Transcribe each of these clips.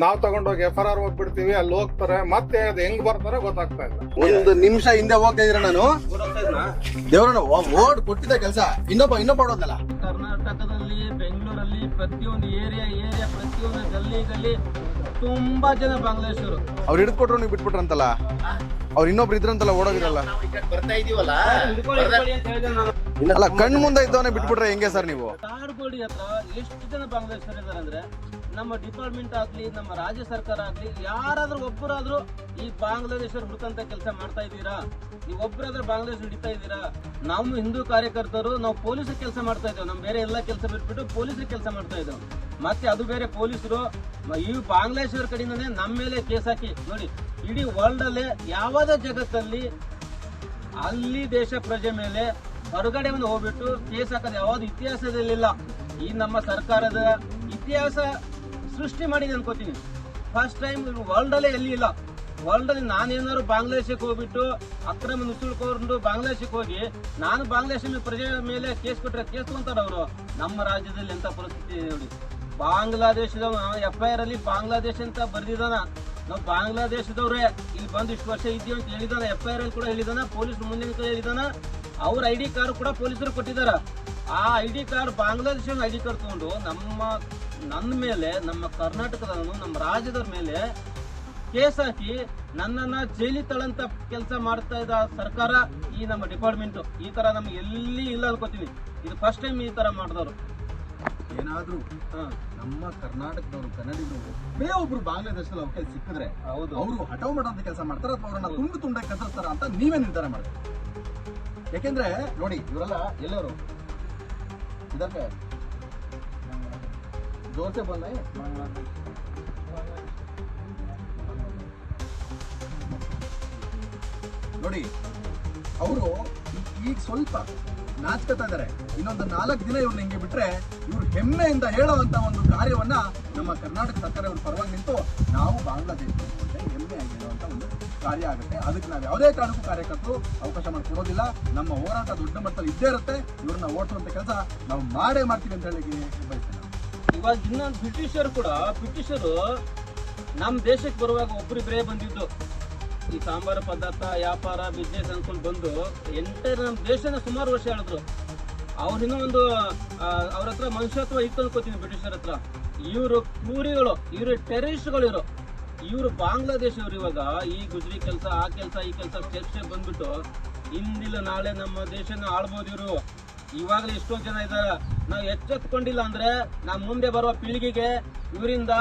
ನಾವ್ ತಗೊಂಡೋಗಿ FRR ಹೋಗ್ಬಿಡ್ತೀವಿ, ಅಲ್ಲಿ ಹೋಗ್ತಾರೆ, ಮತ್ತೆ ಅದು ಹೆಂಗ್ ಬರ್ತಾರೆ ಗೊತ್ತಾಗ್ತಾ ಇಲ್ಲ. ಒಂದು ನಿಮಿಷ ಹಿಂದೆ ಹೋಗ್ತಾ ಇದ್ರ ನಾನು ದೇವ್ರನ್ನ ಓಡ್ ಕೊಟ್ಟಿದ್ದ ಕೆಲಸ ಇನ್ನೊಬ್ಬ ಹೊಡೋದಲ್ಲ. ಕರ್ನಾಟಕದಲ್ಲಿ ಬೆಂಗಳೂರಲ್ಲಿ ಪ್ರತಿಯೊಂದು ಏರಿಯಾ ಪ್ರತಿಯೊಂದು ಗಲ್ಲಿ ತುಂಬಾ ಜನ ಬಾಂಗ್ಲಾದೇಶರು. ಅವ್ರು ಹಿಡಿದ್ಕೊಟ್ರು ನೀವು ಬಿಟ್ಬಿಟ್ರಂತಲ್ಲ, ಅವ್ರು ಇನ್ನೊಬ್ರು ಇದ್ರಂತಲ್ಲ ಓಡೋಗಿರಲ್ಲ. ಬರ್ತಾ ಇದೀವಲ್ಲ ಅಲ್ಲ ಕಣ್ಣು ಮುಂದೆ ಇದ್ದವನೇ ಬಿಟ್ಬಿಟ್ರೆ ಹೆಂಗೆ ಸರ್ ನೀವು? ಕಾರಗೋಡಿ ಹತ್ರ ಎಷ್ಟು ಜನ ಬಾಂಗ್ಲಾದೇಶರು ಇದಾರೆ ಅಂದ್ರೆ, ನಮ್ಮ ಡಿಪಾರ್ಟ್ಮೆಂಟ್ ಆಗ್ಲಿ ನಮ್ಮ ರಾಜ್ಯ ಸರ್ಕಾರ ಆಗ್ಲಿ ಯಾರಾದ್ರೂ ಒಬ್ಬರಾದ್ರೂ ಈ ಬಾಂಗ್ಲಾದೇಶರು ಹುಡುಕಂತ ಕೆಲಸ ಮಾಡ್ತಾ ಇದ್ದೀರಾ? ನೀವು ಒಬ್ಬರಾದ್ರೂ ಬಾಂಗ್ಲಾದೇಶ ಹಿಡಿತಾ ಇದ್ದೀರಾ? ನಾವು ಹಿಂದೂ ಕಾರ್ಯಕರ್ತರು ನಾವು ಪೊಲೀಸ್ ಕೆಲಸ ಮಾಡ್ತಾ ಇದ್ದೇವೆ, ನಮ್ ಬೇರೆ ಎಲ್ಲ ಕೆಲಸ ಬಿಟ್ಬಿಟ್ಟು ಪೊಲೀಸ್ ಕೆಲಸ ಮಾಡ್ತಾ ಇದ್ದೇವೆ. ಮತ್ತೆ ಅದು ಬೇರೆ ಪೊಲೀಸರು ಈ ಬಾಂಗ್ಲಾದೇಶರ ಕಡೆಯಿಂದನೇ ನಮ್ಮ ಮೇಲೆ ಕೇಸ್ ಹಾಕಿ ನೋಡಿ, ಇಡೀ ವರ್ಲ್ಡ್ ಅಲ್ಲೇ ಯಾವುದೇ ಜಗತ್ತಲ್ಲಿ ಅಲ್ಲಿ ದೇಶ ಪ್ರಜೆ ಮೇಲೆ ಹೊರಗಡೆ ಒಂದು ಹೋಗ್ಬಿಟ್ಟು ಕೇಸ್ ಹಾಕೋದು ಯಾವ್ದು ಇತಿಹಾಸದಲ್ಲಿಲ್ಲ. ಈ ನಮ್ಮ ಸರ್ಕಾರದ ಇತಿಹಾಸ ಸೃಷ್ಟಿ ಮಾಡಿದೆ ಅನ್ಕೋತೀನಿ. ಫಸ್ಟ್ ಟೈಮ್ ವರ್ಲ್ಡ್ ಅಲ್ಲೇ ಎಲ್ಲಿ ಇಲ್ಲ. ವರ್ಲ್ಡ್ ಅಲ್ಲಿ ನಾನೇನಾದ್ರು ಬಾಂಗ್ಲಾದೇಶಕ್ಕೆ ಹೋಗ್ಬಿಟ್ಟು ಅಕ್ರಮ ನುಸುಳ್ಕೊಂಡು ಬಾಂಗ್ಲಾದೇಶಕ್ಕೆ ಹೋಗಿ ನಾನು ಬಾಂಗ್ಲಾದೇಶ ಪ್ರಜೆ ಮೇಲೆ ಕೇಸ್ ಕೊಟ್ಟರೆ ಕೇಸ್ ತಗೊಂತಾರ ಅವರು. ನಮ್ಮ ರಾಜ್ಯದಲ್ಲಿ ಎಂತ ಪರಿಸ್ಥಿತಿ ಇದೆ ನೋಡಿ. ಬಾಂಗ್ಲಾದೇಶದವ FIR ಅಲ್ಲಿ ಬಾಂಗ್ಲಾದೇಶ ಅಂತ ಬರ್ದಿದಾನ. ನಾವು ಬಾಂಗ್ಲಾದೇಶದವ್ರೆ ಇಲ್ಲಿ ಬಂದು ಇಷ್ಟು ವರ್ಷ ಇದ್ದೀವಿ ಅಂತ ಹೇಳಿದಾನ. FIR ಅಲ್ಲಿ ಕೂಡ ಹೇಳಿದಾನ, ಪೊಲೀಸ್ ಮುಂದಿನ ಹೇಳಿದಾನ. ಅವ್ರ ID ಕಾರ್ಡ್ ಕೂಡ ಪೊಲೀಸರು ಕೊಟ್ಟಿದಾರ. ಆ ID card Bangladesh ID card ತಗೊಂಡು ನನ್ನ ಮೇಲೆ, ನಮ್ಮ ಕರ್ನಾಟಕದ ನಮ್ಮ ರಾಜ್ಯದವ್ರ ಮೇಲೆ ಕೇಸ್ ಹಾಕಿ ನನ್ನನ್ನ ಜೈಲಿ ತಳಂತ ಕೆಲಸ ಮಾಡ್ತಾ ಇದ್ದ ಸರ್ಕಾರ ಈ ನಮ್ಮ ಡಿಪಾರ್ಟ್ಮೆಂಟ್. ಈ ತರ ನಮ್ಗೆ ಎಲ್ಲಿ ಇಲ್ಲ ಅನ್ಕೋತೀನಿ. ಇದು ಫಸ್ಟ್ ಟೈಮ್ ಈ ತರ ಮಾಡಿದವರು. ಏನಾದ್ರೂ ನಮ್ಮ ಕರ್ನಾಟಕದವರು ಕನ್ನಡಿಗರು ಒಬ್ಬೇ ಒಬ್ರು ಬಾಂಗ್ಲಾದೇಶದಲ್ಲಿ ಅವ್ರ ಕೈ ಸಿಕ್ಕಿದ್ರೆ ಹೌದು ಅವರು ಹಠಾವ್ ಮಾಡಂತ ಕೆಲಸ ಮಾಡ್ತಾರ ಅಥವಾ ಅವ್ರನ್ನ ತುಂಡಾಗಿ ಕತ್ತರಿಸ್ತಾರ ಅಂತ ನೀವೇ ನಿರ್ಧಾರ ಮಾಡಿ. ಯಾಕೆಂದ್ರೆ ನೋಡಿ ಇವರೆಲ್ಲ ಎಲ್ಲರೂ ಇದಕ್ಕೆ ಜೋರ್ಸೆ ಬಂದ ನೋಡಿ ಅವರು ಈಗ ಸ್ವಲ್ಪ ನಾಚ್ಕೊತಾ ಇದಾರೆ. ಇನ್ನೊಂದು 4 ದಿನ ಇವ್ರನ್ನ ಹಿಂಗೆ ಬಿಟ್ರೆ ಇವ್ರು ಹೆಮ್ಮೆಯಿಂದ ಹೇಳುವಂತ ಒಂದು ಕಾರ್ಯವನ್ನ ನಮ್ಮ ಕರ್ನಾಟಕ ಸರ್ಕಾರ ಇವ್ರ ಪರವಾಗಿ ನಿಂತು ನಾವು ಬಾಂಗ್ಲಾದೇಶ ಹೆಮ್ಮೆ ಆಗಿ ಹೇಳುವಂತ ಒಂದು ಕಾರ್ಯ ಆಗುತ್ತೆ. ಅದಕ್ಕೆ ನಾವು ಯಾವುದೇ ಕಾರಣಕ್ಕೂ ಕಾರ್ಯಕರ್ತರು ಅವಕಾಶ ಮಾಡಿಕೊಡೋದಿಲ್ಲ. ನಮ್ಮ ಹೋರಾಟ ದೊಡ್ಡ ಮಟ್ಟದಲ್ಲಿ ಇದ್ದೇ ಇರುತ್ತೆ. ಇವ್ರನ್ನ ಓಡಿಸುವಂತ ಕೆಲಸ ನಾವು ಮಾಡೇ ಮಾಡ್ತೀವಿ ಅಂತ ಹೇಳಿ ಬಯಸ್ತೇನೆ. ಇವಾಗ ಇನ್ನೊಂದು ಬ್ರಿಟಿಷರು ನಮ್ಮ ದೇಶಕ್ಕೆ ಬರುವಾಗ ಒಬ್ಬರಿಬ್ಬರೇ ಬಂದಿದ್ದು. ಈ ಸಾಂಬಾರು ಪದಾರ್ಥ ವ್ಯಾಪಾರ ಬಿಸ್ನೆಸ್ ಅನ್ಕೊಂಡು ಬಂದು ಎಂಟೈರ್ ನಮ್ಮ ದೇಶನ ಸುಮಾರು ವರ್ಷ ಹೇಳಿದ್ರು. ಅವ್ರಿನ್ನೂ ಒಂದು ಅವ್ರ ಹತ್ರ ಮನುಷ್ಯತ್ವ ಇತ್ತು ಅನ್ಕೋತೀನಿ ಬ್ರಿಟಿಷರ ಹತ್ರ. ಇವರು ಕ್ರೂರಿಗಳು, ಇವರು ಟೆರರಿಸ್ಟ್ಗಳು. ಇವರು ಬಾಂಗ್ಲಾದೇಶವ್ರು ಇವಾಗ ಈ ಗುಜರಿ ಕೆಲಸ ಆ ಕೆಲಸ ಈ ಕೆಲಸ ಚರ್ಚೆ ಬಂದ್ಬಿಟ್ಟು ಇಂದಿಲ್ಲ ನಾಳೆ ನಮ್ಮ ದೇಶನ ಆಳ್ಬೋದು ಇವರು. ಇವಾಗಲೇ ಎಷ್ಟೊಂದು ಜನ ಇದ್ದಾರೆ. ನಾವು ಎಚ್ಚೆತ್ಕೊಂಡಿಲ್ಲ ಅಂದ್ರೆ ನಮ್ಮ ಮುಂದೆ ಬರುವ ಪೀಳಿಗೆಗೆ ಇವರಿಂದ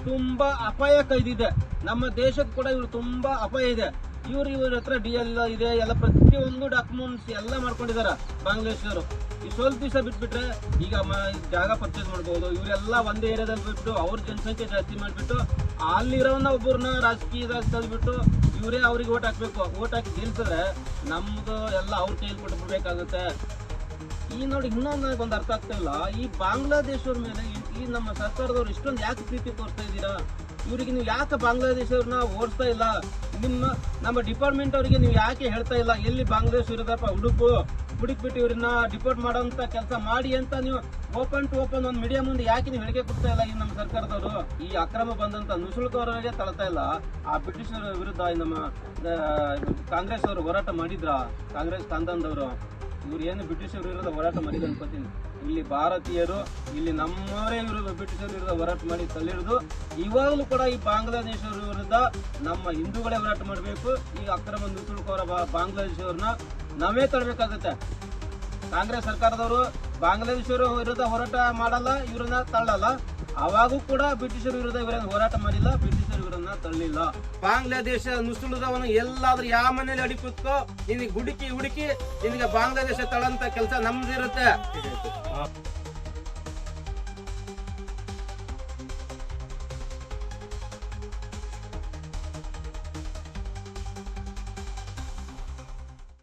ತುಂಬಾ ಅಪಾಯ ಕೈದಿದೆ. ನಮ್ಮ ದೇಶಕ್ಕೆ ಕೂಡ ಇವರು ತುಂಬಾ ಅಪಾಯ ಇದೆ. ಇವ್ರ ಹತ್ರ DL ಇದೆ, ಎಲ್ಲ ಪ್ರತಿಯೊಂದು ಡಾಕ್ಯುಮೆಂಟ್ಸ್ ಎಲ್ಲ ಮಾಡ್ಕೊಂಡಿದ್ದಾರೆ ಬಾಂಗ್ಲಾದೇಶರು. ಈ ಸ್ವಲ್ಪ ದಿವಸ ಬಿಟ್ಬಿಟ್ರೆ ಈಗ ಜಾಗ ಪರ್ಚೇಸ್ ಮಾಡ್ಬೋದು. ಇವರೆಲ್ಲ ಒಂದೇ ಏರಿಯಾದಲ್ಲಿ ಬಿಟ್ಟು ಅವ್ರ ಜನಸಂಖ್ಯೆ ಜಾಸ್ತಿ ಮಾಡಿಬಿಟ್ಟು ಅಲ್ಲಿರೋನ್ನ ಒಬ್ಬರನ್ನ ರಾಜಕೀಯದಾಗ ತಂದ್ಬಿಟ್ಟು ಇವರೇ ಅವ್ರಿಗೆ ಓಟ್ ಹಾಕ್ಬೇಕು. ಓಟ್ ಹಾಕಿ ಗೆಲ್ಸಿದ್ರೆ ನಮ್ದು ಎಲ್ಲ ಅವ್ರ ಕೈಯಲ್ಲಿ ಕೊಟ್ಬಿಡ್ಬೇಕಾಗುತ್ತೆ. ಈ ನೋಡಿ ಇನ್ನೊಂದು ಒಂದು ಅರ್ಥ ಆಗ್ತಾ ಇಲ್ಲ, ಈ ಬಾಂಗ್ಲಾದೇಶವ್ರ ಮೇಲೆ ಈ ನಮ್ಮ ಸರ್ಕಾರದವ್ರು ಇಷ್ಟೊಂದು ಯಾಕೆ ಪ್ರೀತಿ ತೋರಿಸ್ತಾ ಇದ್ದೀರಾ? ಇವರಿಗೆ ನೀವು ಯಾಕೆ ಬಾಂಗ್ಲಾದೇಶವ್ರನ್ನ ಓಡಿಸ್ತಾ ಇಲ್ಲ? ನಮ್ಮ ಡಿಪಾರ್ಟ್ಮೆಂಟ್ ಅವರಿಗೆ ನೀವು ಯಾಕೆ ಹೇಳ್ತಾ ಇಲ್ಲ ಎಲ್ಲಿ ಬಾಂಗ್ಲಾದೇಶ ಇರೋದಪ್ಪ ಹುಡುಕ್ಬಿಟ್ಟು ಇವ್ರನ್ನ ಡಿಪೋರ್ಟ್ ಮಾಡೋಂಥ ಕೆಲಸ ಮಾಡಿ ಅಂತ ನೀವು ಓಪನ್ ಟು ಓಪನ್ ಒಂದು ಮೀಡಿಯಾ ಮುಂದೆ ಯಾಕೆ ನೀವು ಹೇಳಿಕೆ ಕೊಡ್ತಾ ಇಲ್ಲ? ಈ ನಮ್ಮ ಸರ್ಕಾರದವರು ಈ ಅಕ್ರಮ ಬಂದಂತ ನುಸುಳುಕೋರರಿಗೆ ತಳ್ತಾ ಇಲ್ಲ. ಆ ಬ್ರಿಟಿಷರ ವಿರುದ್ಧ ನಮ್ಮ ಕಾಂಗ್ರೆಸ್ ಅವರು ಹೋರಾಟ ಮಾಡಿದ್ರ, ಕಾಂಗ್ರೆಸ್ ಕಾಂತಂದವರು ಇವ್ರು ಏನು ಬ್ರಿಟಿಷರ ವಿರುದ್ಧ ಹೋರಾಟ ಮಾಡಿದ್ರು ಅನ್ಕೋತೀನಿ. ಇಲ್ಲಿ ಭಾರತೀಯರು, ಇಲ್ಲಿ ನಮ್ಮವರೇ ವಿರುದ್ಧ ಬ್ರಿಟಿಷರ ವಿರುದ್ಧ ಹೋರಾಟ ಮಾಡಿ ತಳ್ಳಿರೋದು. ಇವಾಗಲೂ ಕೂಡ ಈ ಬಾಂಗ್ಲಾದೇಶರ ವಿರುದ್ಧ ನಮ್ಮ ಹಿಂದೂಗಳೇ ಹೋರಾಟ ಮಾಡಬೇಕು. ಈ ಅಕ್ರಮ ನುಸುಳುಕೋರ ಬಾಂಗ್ಲಾದೇಶವ್ರನ್ನ ನಾವೇ ತಳ್ಳಬೇಕಾಗುತ್ತೆ. ಕಾಂಗ್ರೆಸ್ ಸರ್ಕಾರದವರು ಬಾಂಗ್ಲಾದೇಶರ ವಿರುದ್ಧ ಹೋರಾಟ ಮಾಡಲ್ಲ, ಇವ್ರನ್ನ ತಳ್ಳಲ್ಲ. ಅವಾಗೂ ಕೂಡ ಬ್ರಿಟಿಷರ ವಿರುದ್ಧ ಇವರನ್ನ ಹೋರಾಟ ಮಾಡಿಲ್ಲ, ಬ್ರಿಟಿಷರ ವಿರುದ್ಧ ತಳ್ಳಿಲ್ಲ. ಬಾಂಗ್ಲಾದೇಶ ನುಸುಳಿದವನು ಎಲ್ಲಾದ್ರೂ ಯಾವ ಮನೇಲಿ ಅಡಿ ಕೂತ್ಕೋ, ನಿನಗೆ ಹುಡುಕಿ ನಿನಗೆ ಬಾಂಗ್ಲಾದೇಶ ತಳ್ಳಂತ ಕೆಲಸ ನಮ್ದಿರುತ್ತೆ.